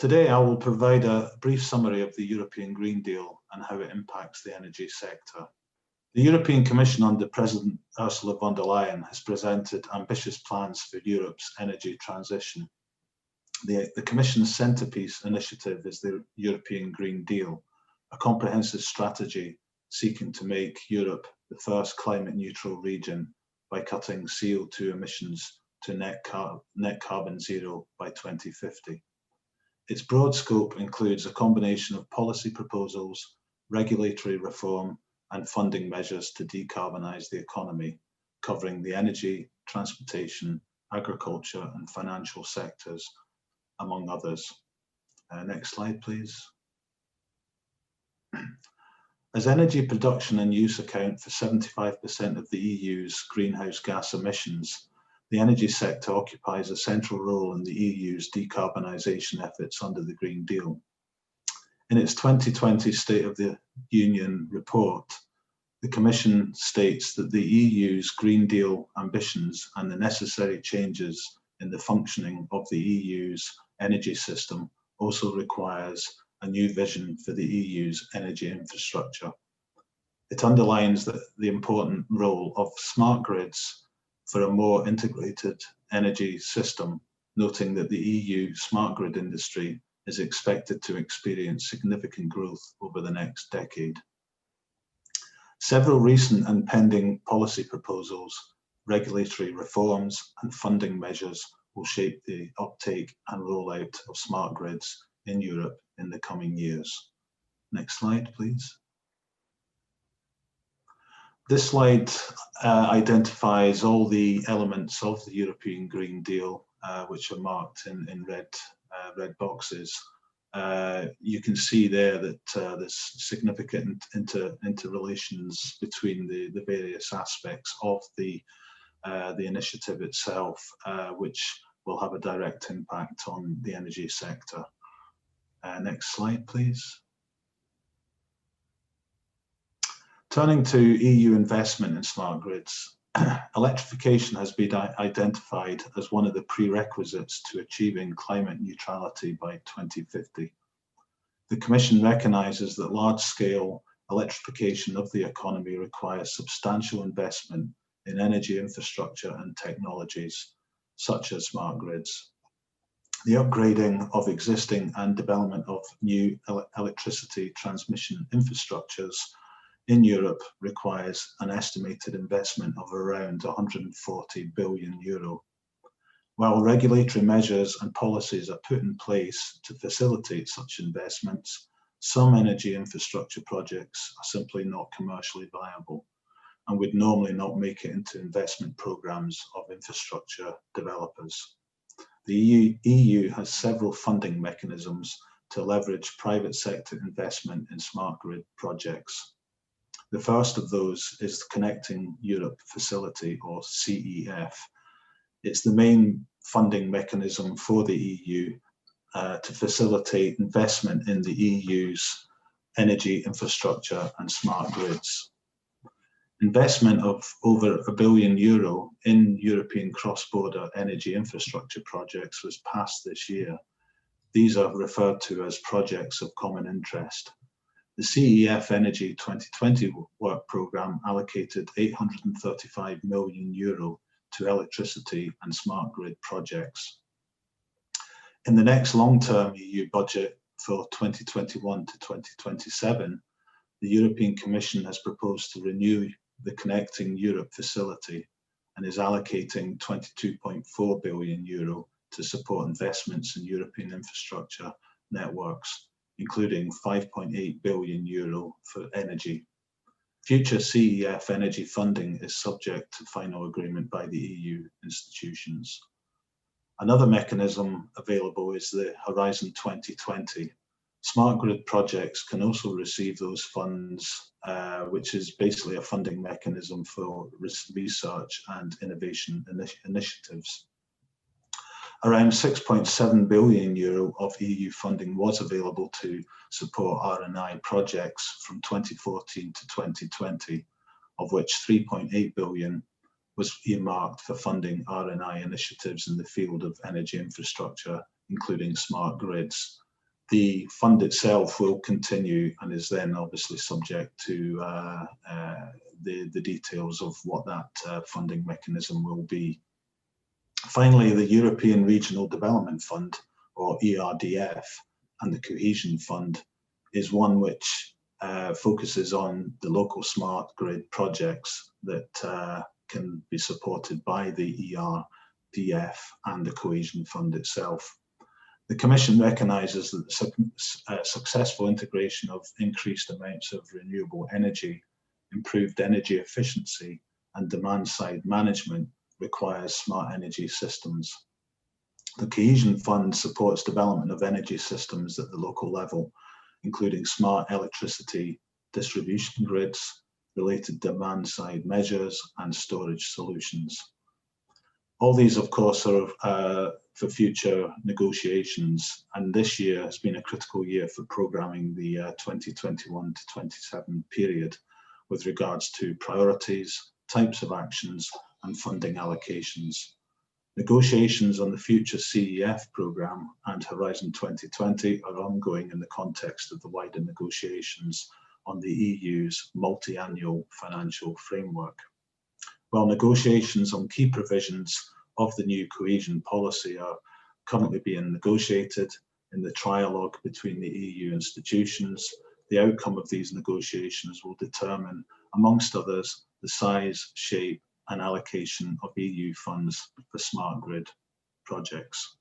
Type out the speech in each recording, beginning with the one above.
Today, I will provide a brief summary of the European Green Deal and how it impacts the energy sector. The European Commission under President Ursula von der Leyen has presented ambitious plans for Europe's energy transition. The Commission's centrepiece initiative is the European Green Deal, a comprehensive strategy seeking to make Europe the first climate neutral region by cutting CO2 emissions to net carbon zero by 2050. Its broad scope includes a combination of policy proposals, regulatory reform, and funding measures to decarbonise the economy, covering the energy, transportation, agriculture, and financial sectors, among others. Next slide, please. As energy production and use account for 75% of the EU's greenhouse gas emissions, the energy sector occupies a central role in the EU's decarbonisation efforts under the Green Deal. In its 2020 State of the Union report, the Commission states that the EU's Green Deal ambitions and the necessary changes in the functioning of the EU's energy system also requires a new vision for the EU's energy infrastructure. It underlines the important role of smart grids for a more integrated energy system, noting that the EU smart grid industry is expected to experience significant growth over the next decade. Several recent and pending policy proposals, regulatory reforms, and funding measures will shape the uptake and rollout of smart grids in Europe in the coming years. Next slide, please. This slide identifies all the elements of the European Green Deal, which are marked in red boxes. You can see there that there's significant interrelations between the various aspects of the initiative itself, which will have a direct impact on the energy sector. Next slide, please. Turning to EU investment in smart grids, electrification has been identified as one of the prerequisites to achieving climate neutrality by 2050. The Commission recognises that large-scale electrification of the economy requires substantial investment in energy infrastructure and technologies, such as smart grids. The upgrading of existing and development of new electricity transmission infrastructures in Europe requires an estimated investment of around €140 billion. While regulatory measures and policies are put in place to facilitate such investments, some energy infrastructure projects are simply not commercially viable and would normally not make it into investment programs of infrastructure developers. The EU has several funding mechanisms to leverage private sector investment in smart grid projects. The first of those is the Connecting Europe Facility, or CEF. It's the main funding mechanism for the EU to facilitate investment in the EU's energy infrastructure and smart grids. Investment of over €1 billion in European cross-border energy infrastructure projects was passed this year. These are referred to as projects of common interest. The CEF Energy 2020 work programme allocated €835 million to electricity and smart grid projects. In the next long-term EU budget for 2021 to 2027, the European Commission has proposed to renew the Connecting Europe Facility and is allocating €22.4 billion to support investments in European infrastructure networks, including €5.8 billion for energy. Future CEF energy funding is subject to final agreement by the EU institutions. Another mechanism available is the Horizon 2020. Smart grid projects can also receive those funds, which is basically a funding mechanism for research and innovation initiatives. Around €6.7 billion of EU funding was available to support R&I projects from 2014 to 2020, of which €3.8 billion was earmarked for funding R&I initiatives in the field of energy infrastructure, including smart grids. The fund itself will continue and is then obviously subject to the details of what that funding mechanism will be. Finally, the European Regional Development Fund, or ERDF, and the Cohesion Fund is one which focuses on the local smart grid projects that can be supported by the ERDF and the Cohesion Fund itself. The Commission recognises that the successful integration of increased amounts of renewable energy, improved energy efficiency, and demand-side management requires smart energy systems. The Cohesion Fund supports development of energy systems at the local level, including smart electricity distribution grids, related demand-side measures, and storage solutions. All these, of course, are for future negotiations, and this year has been a critical year for programming the 2021 to 27 period with regards to priorities, types of actions, and funding allocations. Negotiations on the future CEF programme and Horizon 2020 are ongoing in the context of the wider negotiations on the EU's multi-annual financial framework. While negotiations on key provisions of the new cohesion policy are currently being negotiated in the trialogue between the EU institutions, the outcome of these negotiations will determine, amongst others, the size, shape, and allocation of EU funds for smart grid projects.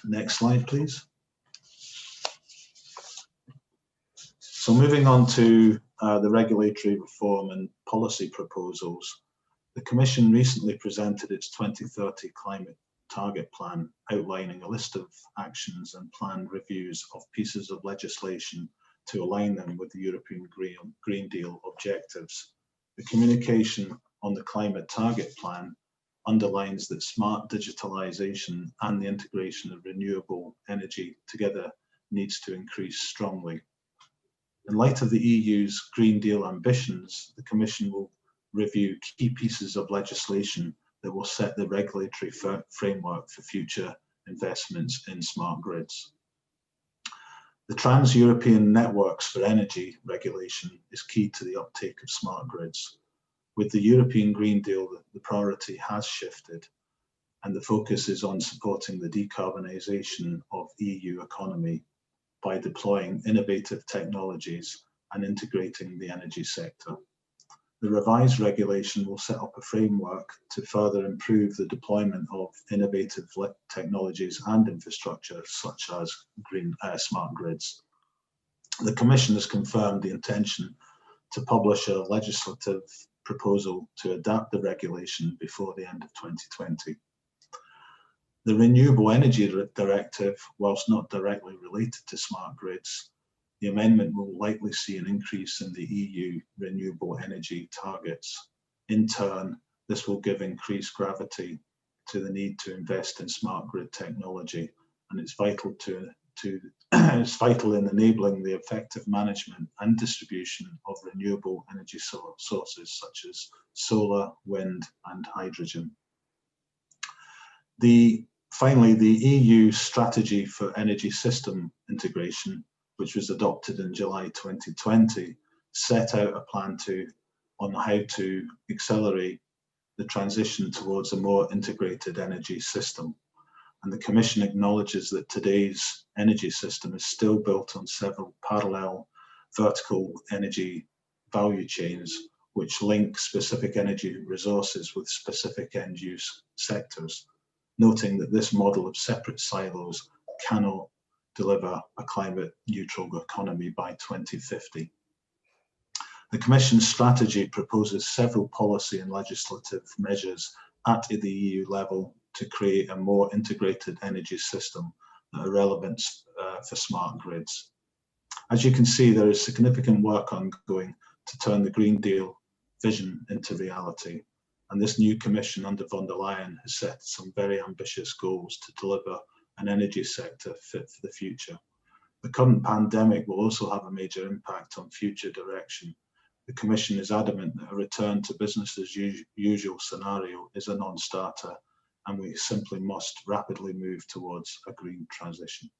Next slide, please. So moving on to the regulatory reform and policy proposals, the Commission recently presented its 2030 climate target plan, outlining a list of actions and planned reviews of pieces of legislation to align them with the European Green Deal objectives. The communication on the climate target plan underlines that smart digitalisation and the integration of renewable energy together needs to increase strongly. In light of the EU's Green Deal ambitions, the Commission will review key pieces of legislation that will set the regulatory framework for future investments in smart grids. The Trans-European Networks for Energy regulation is key to the uptake of smart grids. With the European Green Deal, the priority has shifted, and the focus is on supporting the decarbonisation of EU economy by deploying innovative technologies and integrating the energy sector. The revised regulation will set up a framework to further improve the deployment of innovative technologies and infrastructure such as smart grids. The Commission has confirmed the intention to publish a legislative proposal to adapt the regulation before the end of 2020. The Renewable Energy Directive, whilst not directly related to smart grids, the amendment will likely see an increase in the EU renewable energy targets. In turn, this will give increased gravity to the need to invest in smart grid technology, and it's vital in enabling the effective management and distribution of renewable energy sources such as solar, wind, and hydrogen. Finally, the EU Strategy for Energy System Integration, which was adopted in July 2020, set out a plan on how to accelerate the transition towards a more integrated energy system. And the Commission acknowledges that today's energy system is still built on several parallel vertical energy value chains, which link specific energy resources with specific end-use sectors, noting that this model of separate silos cannot deliver a climate neutral economy by 2050. The Commission's strategy proposes several policy and legislative measures at the EU level to create a more integrated energy system that are relevant for smart grids. As you can see, there is significant work ongoing to turn the Green Deal vision into reality. And this new Commission under von der Leyen has set some very ambitious goals to deliver an energy sector fit for the future. The current pandemic will also have a major impact on future direction. The Commission is adamant that a return to business as usual scenario is a non-starter, and we simply must rapidly move towards a green transition.